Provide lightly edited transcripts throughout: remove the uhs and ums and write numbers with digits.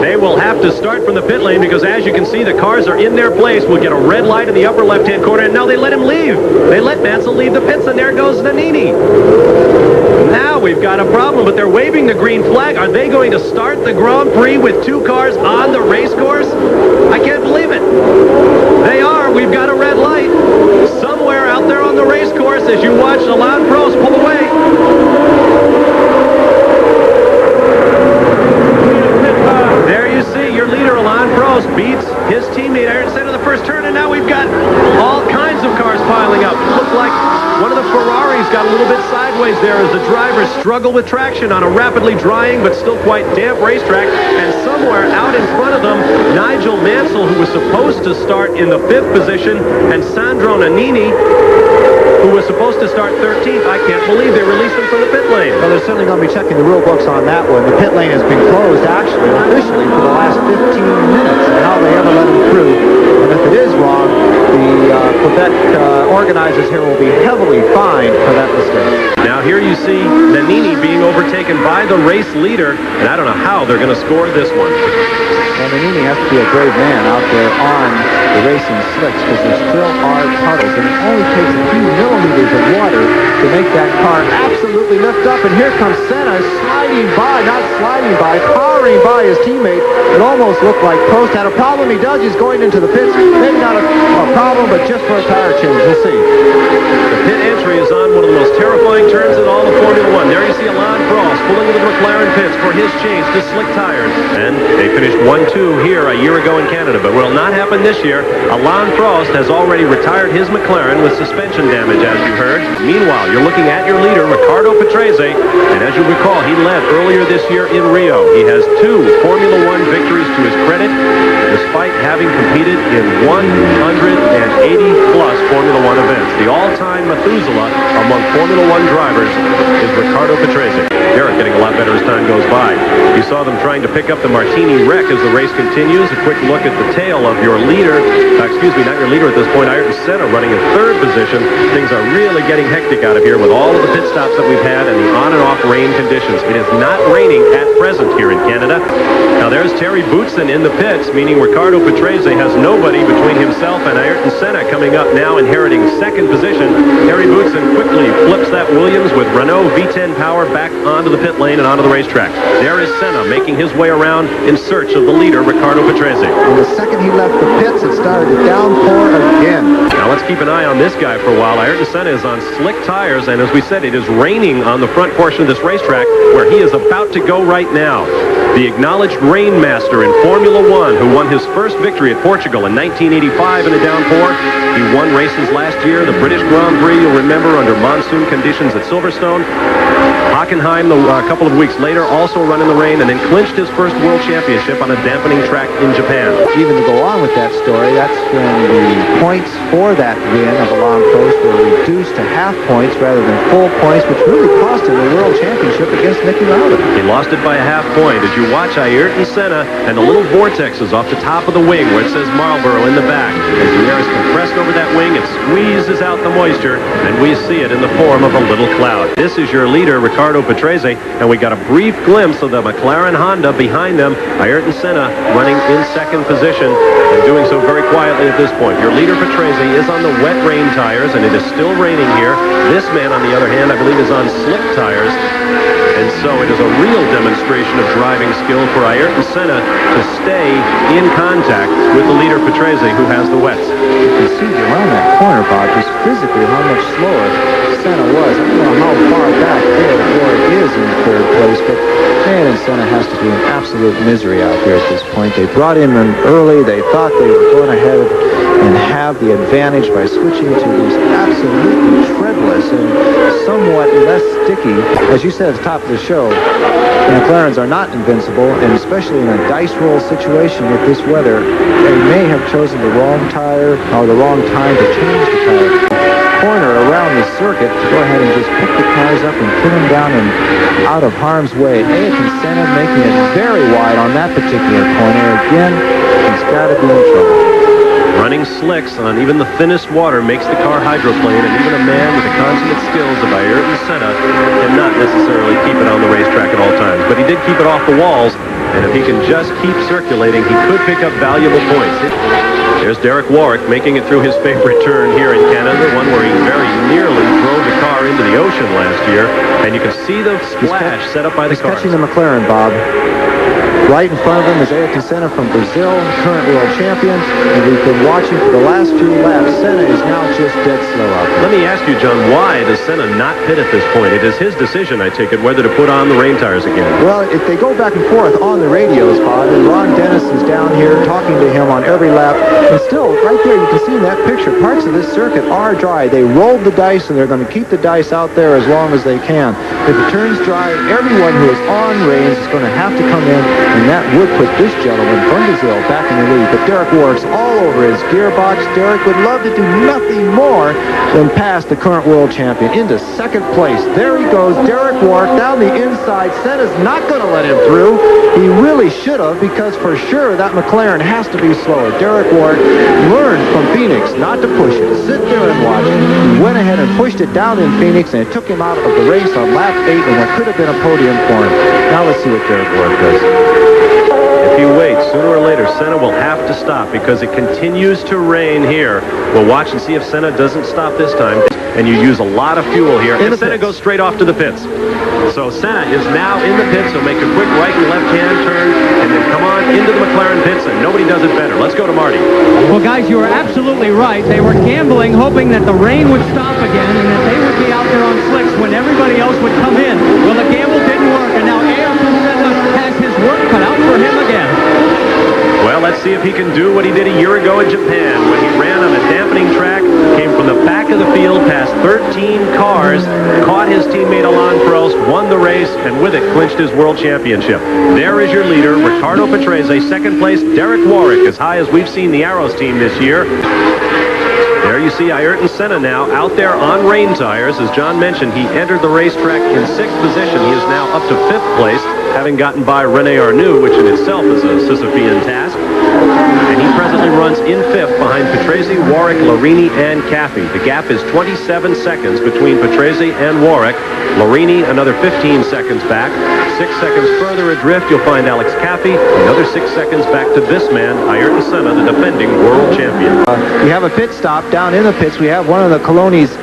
They will have to start from the pit lane because, as you can see, the cars are in their place. We'll get a red light in the upper left-hand corner, and now they let him leave. They let Mansell leave the pits, and there goes Nannini. Now we've got a problem, but they're waving the green flag. Are they going to start the Grand Prix with 2 cars on the race course? I can't believe it. They are. We've got a red light somewhere out there on the race course as you watch Alain Prost pull away. There you see your leader, Alain Prost, beats his teammate Ayrton Senna in the first turn, and now we've got all kinds of cars piling up. It looks like one of the Ferraris got a little bit sideways there as the drivers struggle with traction on a rapidly drying but still quite damp racetrack. And somewhere out in front of them, Nigel Mansell, who was supposed to start in the 5th position, and Sandro Nannini, who was supposed to start 13th. I can't believe they released him from the pit lane. Well, they're certainly going to be checking the rule books on that one. The pit lane has been closed, actually, officially, for the last 15 minutes. And how they ever let him through. And if it is wrong, the Quebec organizers here will be heavily fined for that mistake. Now here you see Nannini being overtaken by the race leader, and I don't know how they're going to score this one. Well, Nannini has to be a brave man out there on the racing slicks because there still are puddles, and it only takes a few millimeters of water to make that car absolutely lift up. And here comes Senna sliding by, not sliding by, powering by his teammate. It almost looked like Prost had a problem. He does. He's going into the pits. Maybe not a problem, but just for a tire change. We'll see. The pit entry is on one of the most terrifying turns in all of Formula One. There you see Alain Prost pulling into the McLaren pits for his change to slick tires. And they finished 1-2 here a year ago in Canada, but will not happen this year. Alain Prost has already retired his McLaren with suspension damage, as you heard. Meanwhile, you're looking at your leader, Riccardo Patrese, and as you recall, he led earlier this year in Rio. He has 2 Formula One victories to his credit, despite having competed in 180-plus Formula One events. The all-time Methuselah among Formula One drivers is Riccardo Patrese. They're getting a lot better as time goes by. You saw them trying to pick up the Martini wreck as the race continues. A quick look at the tail of your leader, excuse me, not your leader at this point, Ayrton Senna running in 3rd position. Things are really getting hectic out of here with all of the pit stops that we've had and the on and off rain conditions. It is not raining at present here in Canada. Now there's Terry Boutsen in the pits, meaning Riccardo Patrese has nobody between himself and Ayrton Senna coming up now, inheriting 2nd position. Terry Boutsen quickly flips that Williams with Renault V10 power back onto the pit lane and onto the racetrack. There is Senna making his way around in search of the leader, Riccardo Patrese. And the second he left the pits, it started to downpour again. Now let's keep an eye on this guy for a while. Ayrton Senna is on slick tires, and as we said, it is raining on the front portion of this racetrack where he is about to go right now. The acknowledged Rainmaster in Formula One, who won his first victory at Portugal in 1985 in a downpour. He won races last year, the British Grand Prix, you'll remember, under monsoon conditions at Silverstone. Hockenheim, a couple of weeks later, also run in the rain, and then clinched his first world championship on a dampening track in Japan. Even to go on with that story, that's when the points for that win of Alain Prost were reduced to half points rather than full points, which really cost him the world championship against Niki Lauda. He lost it by a half point. As you watch Ayrton Senna and the little vortexes off the top of the wing where it says Marlboro in the back. As the air is compressed over that wing, it squeezes out the moisture, and we see it in the form of a little cloud. This is your leader, Riccardo Patrese, and we got a brief glimpse of the McLaren Honda behind them. Ayrton Senna running in 2nd position and doing so very quietly at this point. Your leader, Patrese, is on the wet rain tires, and it is still raining here. This man, on the other hand, I believe is on slick tires. And so it is a real demonstration of driving skill for Ayrton Senna to stay in contact with the leader, Patrese, who has the wets. You can see around that corner, Bob, just physically how much slower Senna was. I don't know how far back there Ford is in 3rd place, but man, and Senna has to be in absolute misery out there at this point. They brought him in early. They thought they were going ahead and have the advantage by switching to these absolutely treadless and somewhat less sticky. As you said at the top of the show, the McLarens are not invincible, and especially in a dice roll situation with this weather, they may have chosen the wrong tire or the wrong time to change the tire. Corner around the circuit to go ahead and just pick the cars up and put them down and out of harm's way. Ayrton Senna making it very wide on that particular corner. Again, he's got to be in trouble. Running slicks on even the thinnest water makes the car hydroplane, and even a man with the consummate skills of Ayrton Senna cannot necessarily keep it on the racetrack at all times. But he did keep it off the walls And if he can just keep circulating, he could pick up valuable points. There's Derek Warwick making it through his favorite turn here in Canada, one where he very nearly drove the car into the ocean last year. And you can see the splash set up by the car. He's catching the McLaren, Bob. Right in front of him is Ayrton Senna from Brazil, current world champion. And we've been watching for the last few laps. Senna is now just dead slow out there. Let me ask you, John, why does Senna not pit at this point? It is his decision, I take it, whether to put on the rain tires again. Well, if they go back and forth on the radios, Bob, and Ron Dennis is down here talking to him on every lap. And still, right there, you can see in that picture, parts of this circuit are dry. They rolled the dice, and they're going to keep the dice out there as long as they can. If it turns dry, everyone who is on reins is going to have to come in, and that would put this gentleman from Brazil back in the lead. But Derek Warwick's all over his gearbox. Derek would love to do nothing more than pass the current world champion into second place. There he goes, Derek Warwick down the inside. Senna's not going to let him through. He really should have, because for sure that McLaren has to be slower. Derek Warwick learned from Phoenix not to push it. Sit there and watch. He went ahead and pushed it down in Phoenix, and it took him out of the race on lap 8 and what could have been a podium for him. Now let's see what Derek Warwick does. If he waits, sooner or later, Senna will have to stop because it continues to rain here. We'll watch and see if Senna doesn't stop this time. And you use a lot of fuel here. And Senna goes straight off to the pits. So Senna is now in the pits. He'll make a quick right and left-hand turn and then come on into the McLaren pits, and nobody does it better. Let's go to Marty. Well, guys, you are absolutely right. They were gambling, hoping that the rain would stop again and that they would be out there on slicks when everybody else would come in. Well, the gamble didn't work, and now Ayrton Senna has his work cut out for him again. Well, let's see if he can do what he did a year ago in Japan when he ran on a dampening track, came from the back of the field past 13 cars, caught his teammate Alain Prost, won the race, and with it clinched his world championship. There is your leader, Riccardo Patrese. Second place, Derek Warwick, as high as we've seen the Arrows team this year. There you see Ayrton Senna now out there on rain tires. As John mentioned, he entered the racetrack in 6th position. He is now up to 5th place, having gotten by Rene Arnoux, which in itself is a Sisyphean task. And he presently runs in 5th behind Patrese, Warwick, Larini, and Caffey. The gap is 27 seconds between Patrese and Warwick. Larini another 15 seconds back. 6 seconds further adrift, you'll find Alex Caffey. Another 6 seconds back to this man, Ayrton Senna, the defending world champion. We have a pit stop down in the pits. We have one of the Coloni's.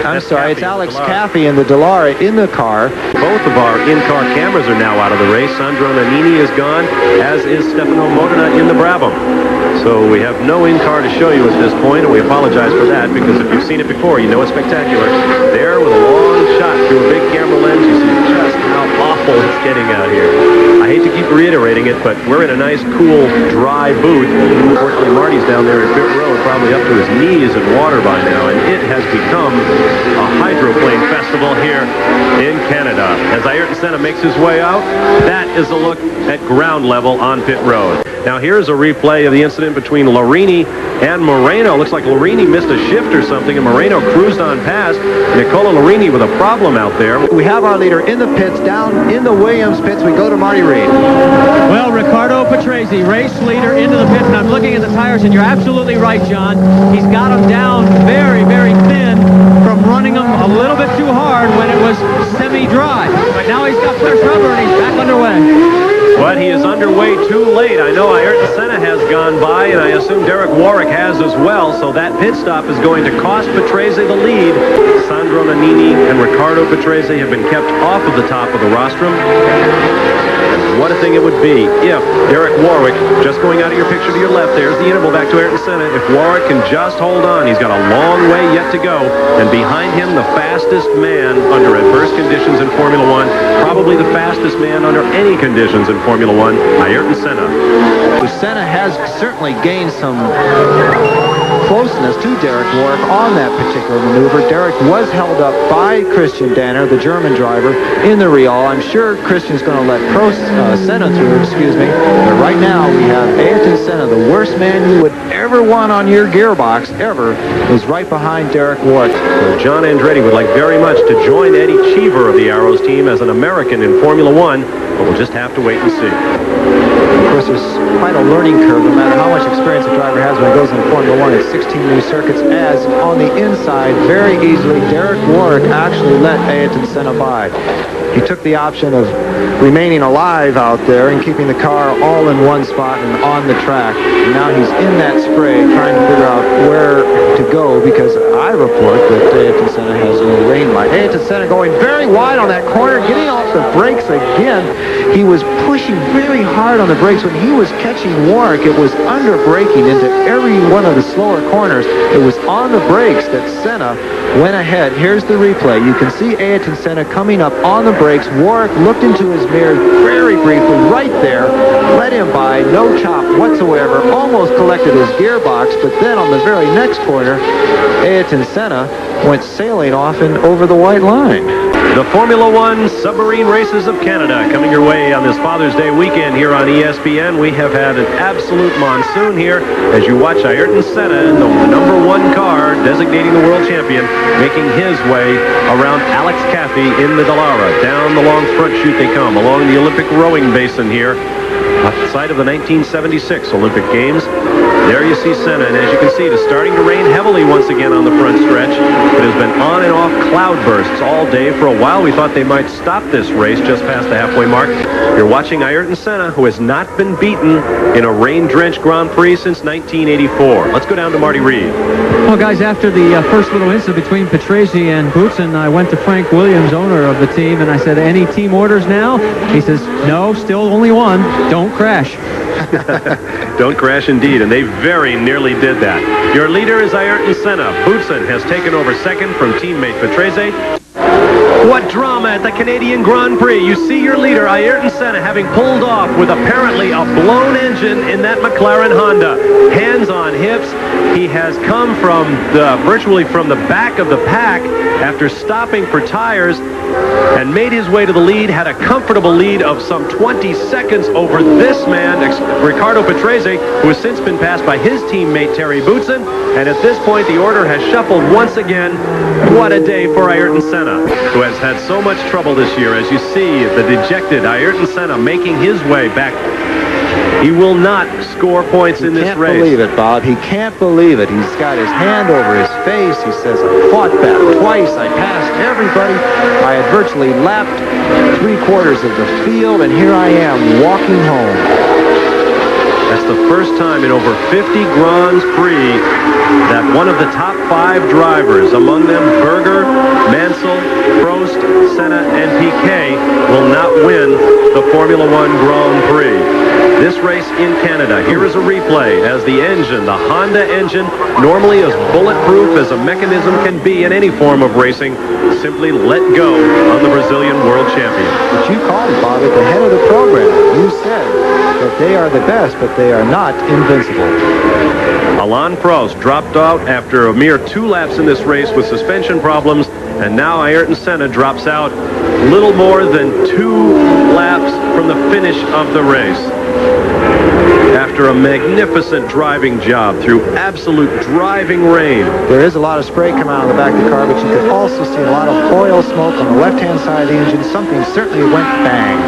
It's Alex Caffey and the Dallara in the car. Both of our in-car cameras are now out of the race. Sandro Nannini is gone, as is Stefano Modena in the Brabham. So we have no in-car to show you at this point, and we apologize for that, because if you've seen it before, you know it's spectacular. There, with a long shot through a big camera lens, you see just how awful it's getting out here. I hate to keep reiterating it, but we're in a nice, cool, dry booth. Unfortunately, Marty's down there in pit road, probably up to his knees in water by now, and it has become a hydroplane festival here in Canada. As Ayrton Senna makes his way out, that is a look at ground level on pit road. Now here's a replay of the incident between Larini and Moreno. Looks like Larini missed a shift or something, and Moreno cruised on past. Nicola Larini with a problem out there. We have our leader in the pits, down in the Williams pits. We go to Marty Reed. Well, Riccardo Patrese, race leader into the pits, and I'm looking at the tires, and you're absolutely right, John. He's got them down very, very thin from running them a little bit too hard when it was semi-dry. But now he's got fresh rubber, and he's back underway. But he is underway too late. I know Ayrton Senna has gone by, and I assume Derek Warwick has as well, so that pit stop is going to cost Patrese the lead. Sandro Nannini and Riccardo Patrese have been kept off of the top of the rostrum. What a thing it would be if Derek Warwick, just going out of your picture to your left, there's the interval back to Ayrton Senna. If Warwick can just hold on, he's got a long way yet to go. And behind him, the fastest man under adverse conditions in Formula One, probably the fastest man under any conditions in Formula One, Ayrton Senna. Senna has certainly gained some closeness to Derek Warwick on that particular maneuver. Derek was held up by Christian Danner, the German driver, in the Real. I'm sure Christian's going to let Senna through, but right now we have Ayrton Senna, the worst man you would ever want on your gearbox ever, is right behind Derek Warwick. Well, John Andretti would like very much to join Eddie Cheever of the Arrows team as an American in Formula One, but we'll just have to wait and see. Of course, there's quite a learning curve, no matter how much experience a driver has when he goes into Formula One. It's 16 new circuits, as on the inside, very easily, Derek Warwick actually let Ayrton Senna by. He took the option of remaining alive out there and keeping the car all in one spot and on the track. And now he's in that spray trying to figure out where to go, because I report that Ayrton Senna has no rain light. Ayrton Senna going very wide on that corner, getting off the brakes again. He was pushing very hard on the brakes. When he was catching Warwick, it was under braking into every one of the slower corners. It was on the brakes that Senna went ahead. Here's the replay. You can see Ayrton Senna coming up on the brakes. Warwick looked into his mirror very briefly right there, let him by, no chop whatsoever, almost collected his gearbox, but then on the very next corner, Ayrton Senna went sailing off and over the white line. The Formula One Submarine Races of Canada coming your way on this Father's Day weekend here on ESPN. We have had an absolute monsoon here as you watch Ayrton Senna in the #1 car, designating the world champion, making his way around Alex Caffey in the Dallara. Down the long front chute they come, along the Olympic rowing basin here, outside of the 1976 Olympic Games. There you see Senna, and as you can see, it is starting to rain heavily once again on the front stretch. It has been on and off cloudbursts all day. For a while, we thought they might stop this race just past the halfway mark. You're watching Ayrton Senna, who has not been beaten in a rain-drenched Grand Prix since 1984. Let's go down to Marty Reed. Well, guys, after the first little incident between Patrese and Boutsen, I went to Frank Williams, owner of the team, and I said, any team orders now? He says, no, still only one. Don't crash. Don't crash indeed, and they very nearly did that. Your leader is Ayrton Senna. Boutsen has taken over second from teammate Patrese. What drama at the Canadian Grand Prix. You see your leader, Ayrton Senna, having pulled off with apparently a blown engine in that McLaren Honda. Hands on hips. He has come from virtually from the back of the pack after stopping for tires and made his way to the lead, had a comfortable lead of some 20 seconds over this man, Riccardo Patrese, who has since been passed by his teammate Terry Boutsen. And at this point, the order has shuffled once again. What a day for Ayrton Senna, who has had so much trouble this year. As you see, the dejected Ayrton Senna making his way back. He will not score points in this race. He can't believe it, Bob. He can't believe it. He's got his hand over his face. He says, I fought back twice. I passed everybody. I had virtually lapped 3/4 of the field, and here I am walking home. That's the first time in over 50 Grands Prix that one of the top 5 drivers, among them Berger, Mansell, Prost, Senna, and Piquet, will not win the Formula One Grand Prix. This race in Canada, here is a replay as the engine, the Honda engine, normally as bulletproof as a mechanism can be in any form of racing, simply let go on the Brazilian world champion. But you called, Bob, at the head of the program. You said that they are the best, but they are not invincible. Alain Prost dropped out after a mere 2 laps in this race with suspension problems, and now Ayrton Senna drops out little more than 2 laps from the finish of the race. After a magnificent driving job through absolute driving rain. There is a lot of spray coming out of the back of the car, but you can also see a lot of oil smoke on the left-hand side of the engine. Something certainly went bang.